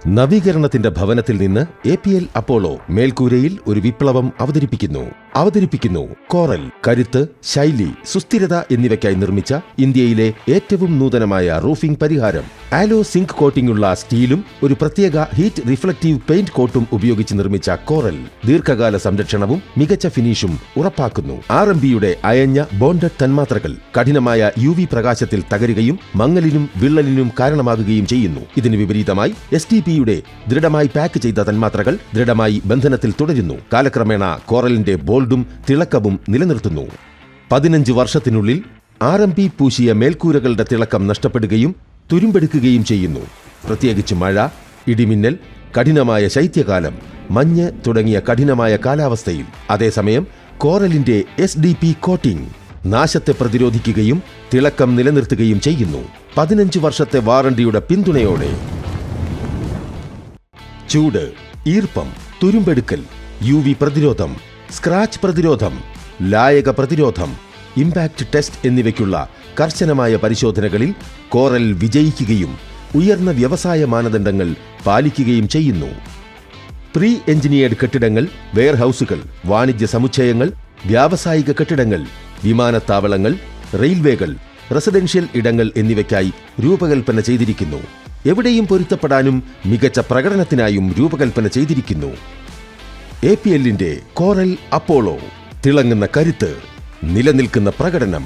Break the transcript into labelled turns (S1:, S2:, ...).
S1: നവീകരണത്തിന്റെ ഭവനത്തിൽ നിന്ന് APL Apollo മേൽക്കൂരയിൽ ഒരു വിപ്ലവം അവതരിപ്പിക്കുന്നു കോറൽ. കരുത്ത്, ശൈലി, സുസ്ഥിരത എന്നിവയ്ക്കായി നിർമ്മിച്ച ഇന്ത്യയിലെ ഏറ്റവും നൂതനമായ റൂഫിംഗ് പരിഹാരം. ആലോ സിങ്ക് കോട്ടിംഗുള്ള സ്റ്റീലും ഒരു പ്രത്യേക ഹീറ്റ് റിഫ്ലക്റ്റീവ് പെയിന്റ് കോട്ടും ഉപയോഗിച്ച് നിർമ്മിച്ച കോറൽ ദീർഘകാല സംരക്ഷണവും മികച്ച ഫിനിഷും ഉറപ്പാക്കുന്നു. RMBയുടെ അയഞ്ഞ ബോണ്ടഡ് തന്മാത്രകൾ കഠിനമായ UV പ്രകാശത്തിൽ തകരുകയും മങ്ങലിനും വിള്ളലിനും കാരണമാകുകയും ചെയ്യുന്നു. ഇതിന് വിപരീതമായി STPയുടെ ദൃഢമായി പാക്ക് ചെയ്ത തന്മാത്രകൾ ദൃഢമായി ബന്ധനത്തിൽ തുടരുന്നു. കാലക്രമേണ കോറലിന്റെ ബോൾഡും തിളക്കവും നിലനിർത്തുന്നു. 15 വർഷത്തിനുള്ളിൽ RMB പൂശിയ മേൽക്കൂരകളുടെ തിളക്കം നഷ്ടപ്പെടുകയും തുരുമ്പെടുക്കുകയും ചെയ്യുന്നു. പ്രത്യേകിച്ച് മഴ, ഇടിമിന്നൽ, കഠിനമായ ശൈത്യകാലം, മഞ്ഞ് തുടങ്ങിയ കഠിനമായ കാലാവസ്ഥയിൽ. അതേസമയം കോറലിന്റെ SDP കോട്ടിംഗ് നാശത്തെ പ്രതിരോധിക്കുകയും തിളക്കം നിലനിർത്തുകയും ചെയ്യുന്നു. 15 വർഷത്തെ വാറണ്ടിയുടെ പിന്തുണയോടെ. ചൂട്, ഈർപ്പം, തുരുമ്പെടുക്കൽ, UV പ്രതിരോധം, സ്ക്രാച്ച് പ്രതിരോധം, ലായക പ്രതിരോധം, ഇമ്പാക്ട് ടെസ്റ്റ് എന്നിവയ്ക്കുള്ള കർശനമായ പരിശോധനകളിൽ കോറൽ വിജയിക്കുകയും ഉയർന്ന വ്യവസായ മാനദണ്ഡങ്ങൾ പാലിക്കുകയും ചെയ്യുന്നു. പ്രീ എഞ്ചിനീയർഡ് കെട്ടിടങ്ങൾ, വെയർഹൌസുകൾ, വാണിജ്യ സമുച്ചയങ്ങൾ, വ്യാവസായിക കെട്ടിടങ്ങൾ, വിമാനത്താവളങ്ങൾ, റെയിൽവേകൾ, റെസിഡൻഷ്യൽ ഇടങ്ങൾ എന്നിവയ്ക്കായി രൂപകൽപ്പന ചെയ്തിരിക്കുന്നു. എവിടെയും പൊരുത്തപ്പെടാനും മികച്ച പ്രകടനത്തിനായും രൂപകൽപ്പന ചെയ്തിരിക്കുന്നു. APLന്റെ കോറൽ അപ്പോളോ. തിളങ്ങുന്ന കരുത്ത്, നിലനിൽക്കുന്ന പ്രകടനം,